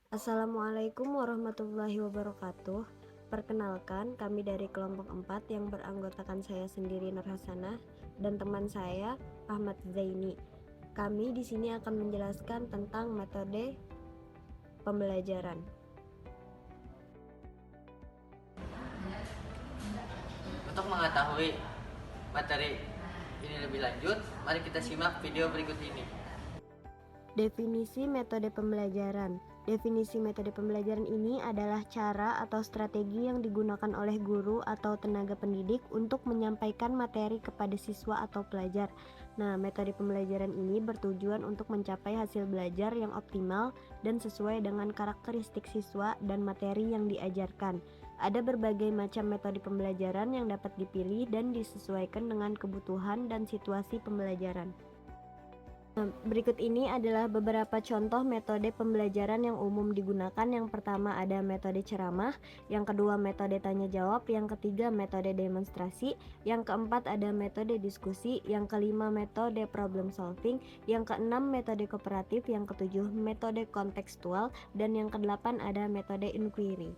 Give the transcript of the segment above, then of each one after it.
Assalamualaikum warahmatullahi wabarakatuh. Perkenalkan, kami dari kelompok 4 yang beranggotakan saya sendiri Nur Hasanah dan teman saya Ahmad Zaini. Kami di sini akan menjelaskan tentang metode pembelajaran. Untuk mengetahui materi ini lebih lanjut, mari kita simak video berikut ini. Definisi metode pembelajaran. Definisi metode pembelajaran ini adalah cara atau strategi yang digunakan oleh guru atau tenaga pendidik untuk menyampaikan materi kepada siswa atau pelajar. Nah, metode pembelajaran ini bertujuan untuk mencapai hasil belajar yang optimal dan sesuai dengan karakteristik siswa dan materi yang diajarkan. Ada berbagai macam metode pembelajaran yang dapat dipilih dan disesuaikan dengan kebutuhan dan situasi pembelajaran. Berikut ini adalah beberapa contoh metode pembelajaran yang umum digunakan. Yang pertama ada metode ceramah, yang kedua metode tanya jawab, yang ketiga metode demonstrasi, yang keempat ada metode diskusi, yang kelima metode problem solving, yang keenam metode kooperatif, yang ketujuh metode kontekstual, dan yang kedelapan ada metode inquiry.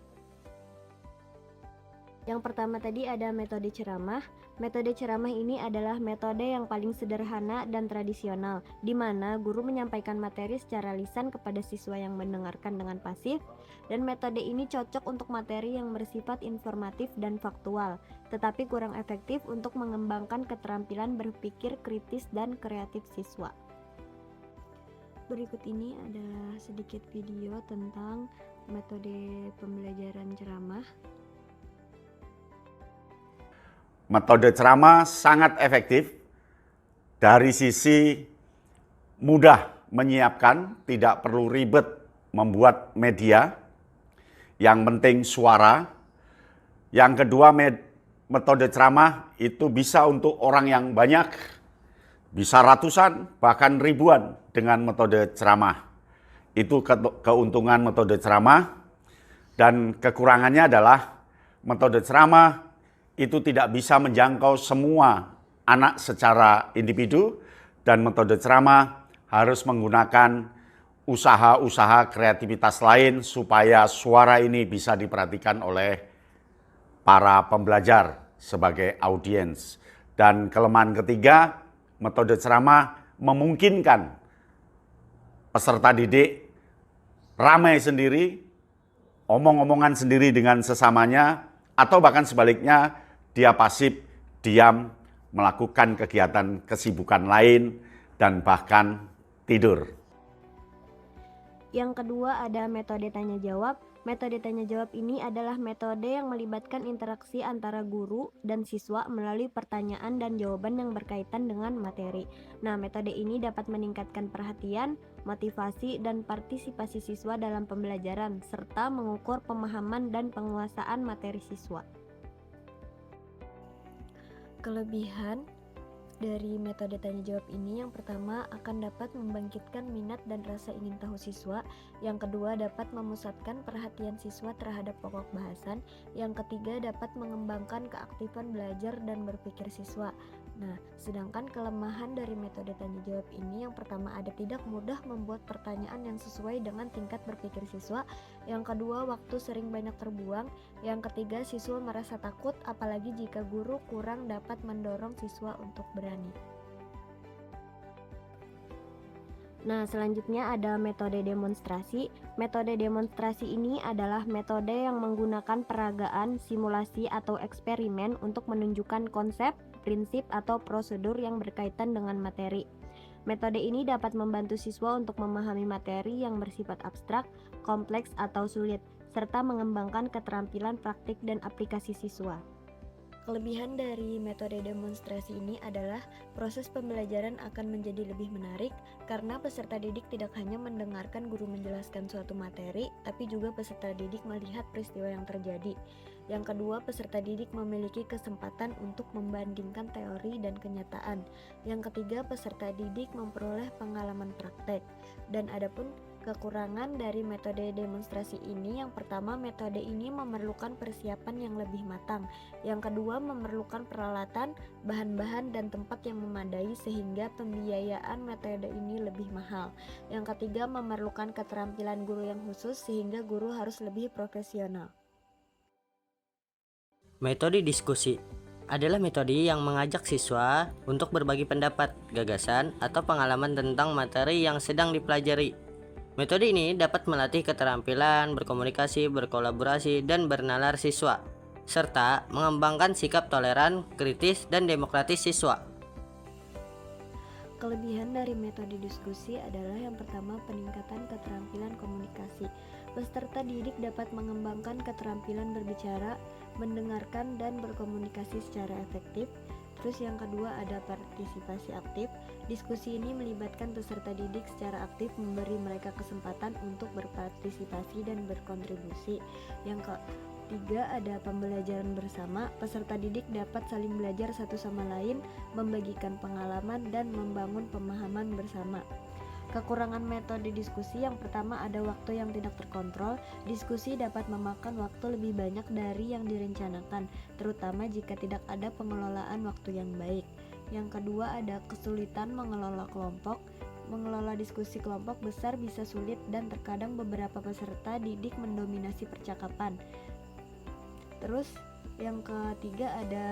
Yang pertama tadi ada metode ceramah. Metode ceramah ini adalah metode yang paling sederhana dan tradisional, di mana guru menyampaikan materi secara lisan kepada siswa yang mendengarkan dengan pasif, dan metode ini cocok untuk materi yang bersifat informatif dan faktual, tetapi kurang efektif untuk mengembangkan keterampilan berpikir kritis dan kreatif siswa. Berikut ini adalah sedikit video tentang metode pembelajaran ceramah. Metode ceramah sangat efektif dari sisi mudah menyiapkan, tidak perlu ribet membuat media, yang penting suara. Yang kedua, metode ceramah itu bisa untuk orang yang banyak, bisa ratusan, bahkan ribuan dengan metode ceramah. Itu keuntungan metode ceramah, dan kekurangannya adalah metode ceramah itu tidak bisa menjangkau semua anak secara individu, dan metode ceramah harus menggunakan usaha-usaha kreativitas lain supaya suara ini bisa diperhatikan oleh para pembelajar sebagai audiens. Dan kelemahan ketiga, metode ceramah memungkinkan peserta didik ramai sendiri, omong-omongan sendiri dengan sesamanya, atau bahkan sebaliknya, dia pasif, diam, melakukan kegiatan kesibukan lain, dan bahkan tidur. Yang kedua ada metode tanya jawab. Metode tanya jawab ini adalah metode yang melibatkan interaksi antara guru dan siswa melalui pertanyaan dan jawaban yang berkaitan dengan materi. Nah, metode ini dapat meningkatkan perhatian, motivasi, dan partisipasi siswa dalam pembelajaran, serta mengukur pemahaman dan penguasaan materi siswa. Kelebihan dari metode tanya jawab ini, yang pertama akan dapat membangkitkan minat dan rasa ingin tahu siswa, yang kedua dapat memusatkan perhatian siswa terhadap pokok bahasan, yang ketiga dapat mengembangkan keaktifan belajar dan berpikir siswa. Nah, sedangkan kelemahan dari metode tanya jawab ini, yang pertama ada tidak mudah membuat pertanyaan yang sesuai dengan tingkat berpikir siswa, yang kedua waktu sering banyak terbuang, yang ketiga siswa merasa takut apalagi jika guru kurang dapat mendorong siswa untuk berani. Nah, selanjutnya ada metode demonstrasi. Metode demonstrasi ini adalah metode yang menggunakan peragaan, simulasi, atau eksperimen untuk menunjukkan konsep, prinsip, atau prosedur yang berkaitan dengan materi. Metode ini dapat membantu siswa untuk memahami materi yang bersifat abstrak, kompleks, atau sulit, serta mengembangkan keterampilan praktik dan aplikasi siswa. Kelebihan dari metode demonstrasi ini adalah proses pembelajaran akan menjadi lebih menarik karena peserta didik tidak hanya mendengarkan guru menjelaskan suatu materi, tapi juga peserta didik melihat peristiwa yang terjadi. Yang kedua, peserta didik memiliki kesempatan untuk membandingkan teori dan kenyataan. Yang ketiga, peserta didik memperoleh pengalaman praktek. Dan adapun Kekurangan dari metode demonstrasi ini, yang pertama, metode ini memerlukan persiapan yang lebih matang. Yang kedua, memerlukan peralatan, bahan-bahan, dan tempat yang memadai sehingga pembiayaan metode ini lebih mahal. Yang ketiga, memerlukan keterampilan guru yang khusus sehingga guru harus lebih profesional. Metode diskusi adalah metode yang mengajak siswa untuk berbagi pendapat, gagasan, atau pengalaman tentang materi yang sedang dipelajari. Metode ini dapat melatih keterampilan berkomunikasi, berkolaborasi, dan bernalar siswa, serta mengembangkan sikap toleran, kritis, dan demokratis siswa. Kelebihan dari metode diskusi adalah yang pertama, peningkatan keterampilan komunikasi. Peserta didik dapat mengembangkan keterampilan berbicara, mendengarkan, dan berkomunikasi secara efektif. Terus yang kedua ada partisipasi aktif. Diskusi ini melibatkan peserta didik secara aktif, memberi mereka kesempatan untuk berpartisipasi dan berkontribusi. Yang ketiga ada pembelajaran bersama. Peserta didik dapat saling belajar satu sama lain, membagikan pengalaman, dan membangun pemahaman bersama. Kekurangan metode diskusi, yang pertama ada waktu yang tidak terkontrol. Diskusi dapat memakan waktu lebih banyak dari yang direncanakan, terutama jika tidak ada pengelolaan waktu yang baik. Yang kedua ada kesulitan mengelola kelompok. Mengelola diskusi kelompok besar bisa sulit dan terkadang beberapa peserta didik mendominasi percakapan. Terus yang ketiga ada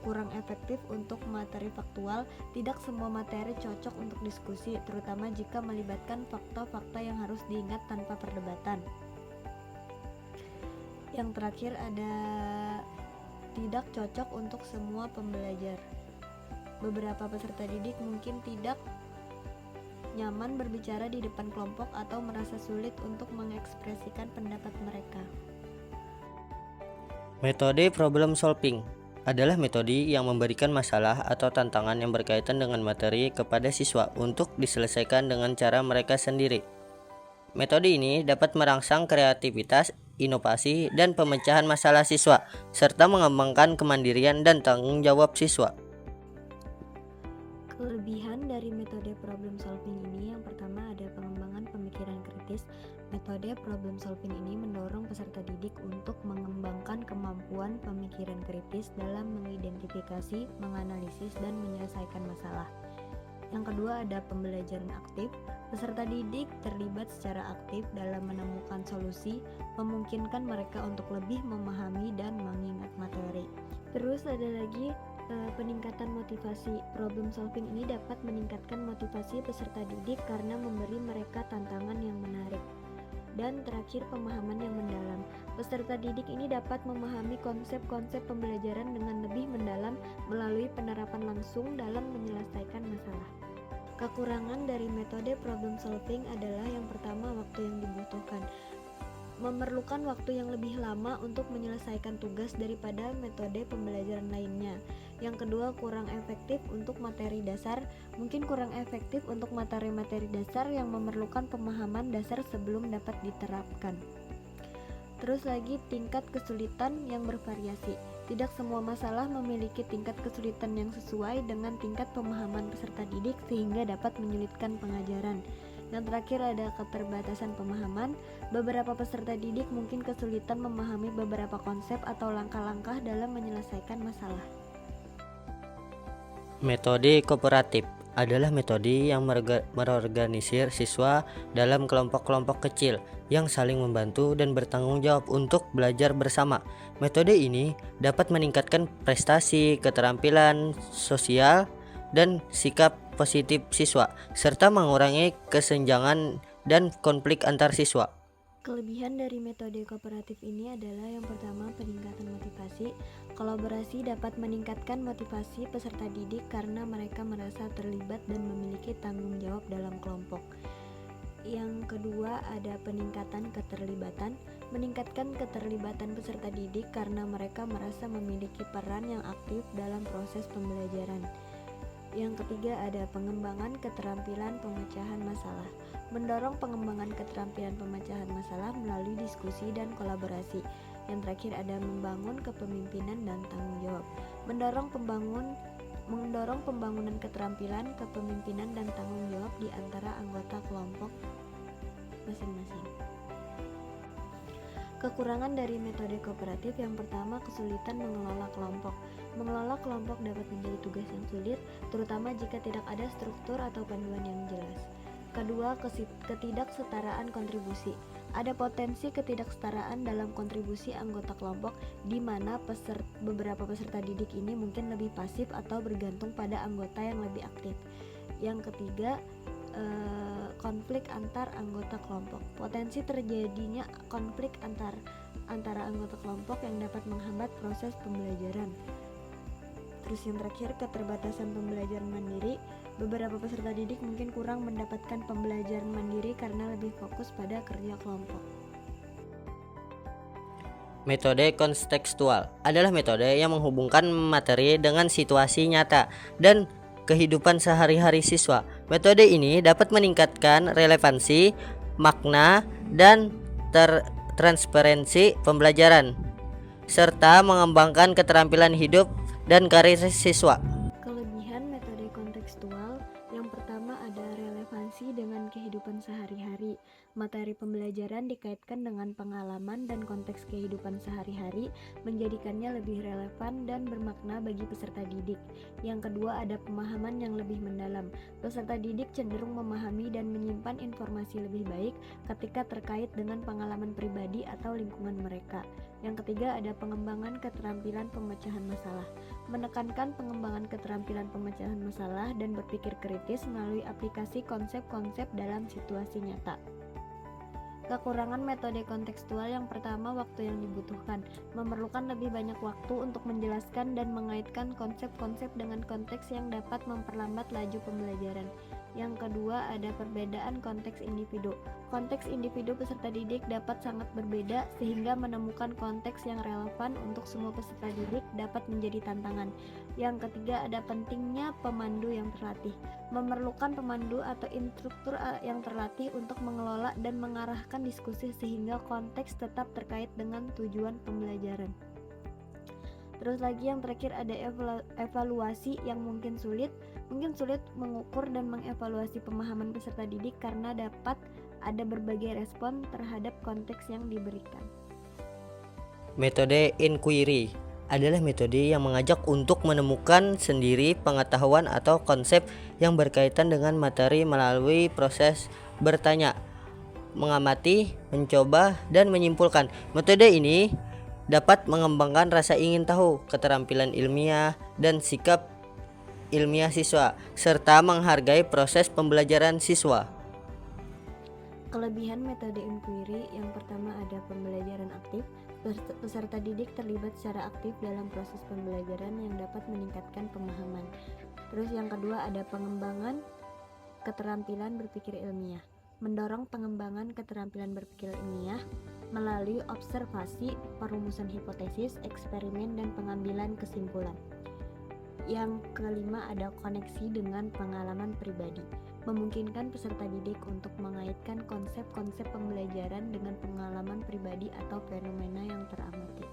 kurang efektif untuk materi faktual. Tidak semua materi cocok untuk diskusi, terutama jika melibatkan fakta-fakta yang harus diingat tanpa perdebatan. Yang terakhir ada tidak cocok untuk semua pembelajar. Beberapa peserta didik mungkin tidak nyaman berbicara di depan kelompok atau merasa sulit untuk mengekspresikan pendapat mereka. Metode problem solving adalah metode yang memberikan masalah atau tantangan yang berkaitan dengan materi kepada siswa untuk diselesaikan dengan cara mereka sendiri. Metode ini dapat merangsang kreativitas, inovasi, dan pemecahan masalah siswa, serta mengembangkan kemandirian dan tanggung jawab siswa. Kelebihan dari metode problem solving ini, yang pertama ada pengembangan pemikiran kritis. Metode problem solving ini mendorong peserta didik untuk mengembangkan kemampuan pemikiran kritis dalam mengidentifikasi, menganalisis, dan menyelesaikan masalah. Yang kedua ada pembelajaran aktif. Peserta didik terlibat secara aktif dalam menemukan solusi, memungkinkan mereka untuk lebih memahami dan mengingat materi. Terus ada lagi peningkatan motivasi. Problem solving ini dapat meningkatkan motivasi peserta didik karena memberi mereka tantangan yang menarik. Dan terakhir, pemahaman yang mendalam. Peserta didik ini dapat memahami konsep-konsep pembelajaran dengan lebih mendalam melalui penerapan langsung dalam menyelesaikan masalah. Kekurangan dari metode problem solving adalah yang pertama, waktu yang dibutuhkan. Memerlukan waktu yang lebih lama untuk menyelesaikan tugas daripada metode pembelajaran lainnya. Yang kedua, kurang efektif untuk materi dasar. Mungkin kurang efektif untuk materi-materi dasar yang memerlukan pemahaman dasar sebelum dapat diterapkan. Terus lagi, tingkat kesulitan yang bervariasi. Tidak semua masalah memiliki tingkat kesulitan yang sesuai dengan tingkat pemahaman peserta didik sehingga dapat menyulitkan pengajaran. Yang terakhir ada keterbatasan pemahaman. Beberapa peserta didik mungkin kesulitan memahami beberapa konsep atau langkah-langkah dalam menyelesaikan masalah. Metode kooperatif adalah metode yang merorganisir siswa dalam kelompok-kelompok kecil yang saling membantu dan bertanggung jawab untuk belajar bersama. Metode ini dapat meningkatkan prestasi, keterampilan sosial, dan sikap positif siswa, serta mengurangi kesenjangan dan konflik antar siswa. Kelebihan dari metode kooperatif ini adalah yang pertama, peningkatan motivasi. Kolaborasi dapat meningkatkan motivasi peserta didik karena mereka merasa terlibat dan memiliki tanggung jawab dalam kelompok. Yang kedua ada peningkatan keterlibatan. Meningkatkan keterlibatan peserta didik karena mereka merasa memiliki peran yang aktif dalam proses pembelajaran. Yang ketiga ada pengembangan keterampilan pemecahan masalah. Mendorong pengembangan keterampilan pemecahan masalah melalui diskusi dan kolaborasi. Yang terakhir ada membangun kepemimpinan dan tanggung jawab. Mendorong pembangunan keterampilan, kepemimpinan, dan tanggung jawab di antara anggota kelompok masing-masing. Kekurangan dari metode kooperatif yang pertama, kesulitan mengelola kelompok. Mengelola kelompok dapat menjadi tugas yang sulit, terutama jika tidak ada struktur atau panduan yang jelas. Kedua, ketidaksetaraan kontribusi. Ada potensi ketidaksetaraan dalam kontribusi anggota kelompok, di mana beberapa peserta didik ini mungkin lebih pasif atau bergantung pada anggota yang lebih aktif. Yang ketiga, konflik antar anggota kelompok. Potensi terjadinya konflik antara anggota kelompok yang dapat menghambat proses pembelajaran. Terus yang terakhir, keterbatasan pembelajaran mandiri. Beberapa peserta didik mungkin kurang mendapatkan pembelajaran mandiri karena lebih fokus pada kerja kelompok. Metode kontekstual adalah metode yang menghubungkan materi dengan situasi nyata dan kehidupan sehari-hari siswa. Metode ini dapat meningkatkan relevansi, makna, dan transparansi pembelajaran, serta mengembangkan keterampilan hidup dan karir siswa. Kelebihan metode kontekstual yang pertama ada relevansi dengan kehidupan sehari-hari. Materi pembelajaran dikaitkan dengan pengalaman dan konteks kehidupan sehari-hari, menjadikannya lebih relevan dan bermakna bagi peserta didik. Yang kedua, ada pemahaman yang lebih mendalam. Peserta didik cenderung memahami dan menyimpan informasi lebih baik ketika terkait dengan pengalaman pribadi atau lingkungan mereka. Yang ketiga, ada pengembangan keterampilan pemecahan masalah. Menekankan pengembangan keterampilan pemecahan masalah dan berpikir kritis melalui aplikasi konsep-konsep dalam situasi nyata. Kekurangan metode kontekstual yang pertama, waktu yang dibutuhkan. Memerlukan lebih banyak waktu untuk menjelaskan dan mengaitkan konsep-konsep dengan konteks yang dapat memperlambat laju pembelajaran. Yang kedua, ada perbedaan konteks individu. Konteks individu peserta didik dapat sangat berbeda, sehingga menemukan konteks yang relevan untuk semua peserta didik dapat menjadi tantangan. Yang ketiga, ada pentingnya pemandu yang terlatih. Memerlukan pemandu atau instruktur yang terlatih untuk mengelola dan mengarahkan diskusi sehingga konteks tetap terkait dengan tujuan pembelajaran. Terus lagi yang terakhir, ada evaluasi yang mungkin sulit mengukur dan mengevaluasi pemahaman peserta didik karena dapat ada berbagai respon terhadap konteks yang diberikan. Metode inquiry adalah metode yang mengajak untuk menemukan sendiri pengetahuan atau konsep yang berkaitan dengan materi melalui proses bertanya, mengamati, mencoba, dan menyimpulkan. Metode ini dapat mengembangkan rasa ingin tahu, keterampilan ilmiah, dan sikap ilmiah siswa, serta menghargai proses pembelajaran siswa. Kelebihan metode inquiry yang pertama, ada pembelajaran aktif. Peserta didik terlibat secara aktif dalam proses pembelajaran yang dapat meningkatkan pemahaman. Terus yang kedua, ada pengembangan keterampilan berpikir ilmiah. Mendorong pengembangan keterampilan berpikir ilmiah melalui observasi, perumusan hipotesis, eksperimen, dan pengambilan kesimpulan. Yang kelima, ada koneksi dengan pengalaman pribadi. Memungkinkan peserta didik untuk mengaitkan konsep-konsep pembelajaran dengan pengalaman pribadi atau fenomena yang teramati.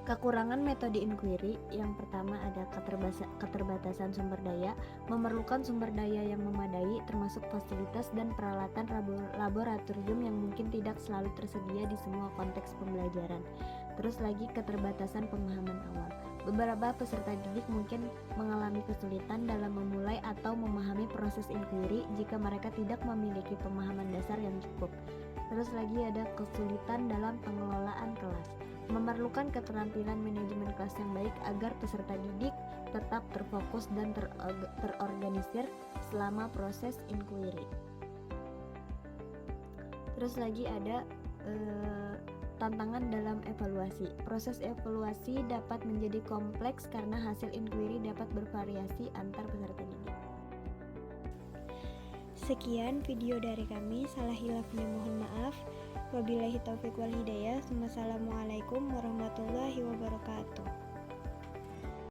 Kekurangan metode inquiry yang pertama, ada keterbatasan sumber daya. Memerlukan sumber daya yang memadai termasuk fasilitas dan peralatan laboratorium yang mungkin tidak selalu tersedia di semua konteks pembelajaran. Terus lagi, keterbatasan pemahaman awal. Beberapa peserta didik mungkin mengalami kesulitan dalam memulai atau memahami proses inquiry jika mereka tidak memiliki pemahaman dasar yang cukup. Terus lagi, ada kesulitan dalam pengelolaan kelas. Memerlukan keterampilan manajemen kelas yang baik agar peserta didik tetap terfokus dan terorganisir selama proses inquiry. Terus lagi ada tantangan dalam evaluasi. Proses evaluasi dapat menjadi kompleks karena hasil inquiry dapat bervariasi antar peserta didik. Sekian video dari kami, salah hilafnya mohon maaf. Wabillahi taufiq wal hidayah. Wassalamualaikum warahmatullahi wabarakatuh.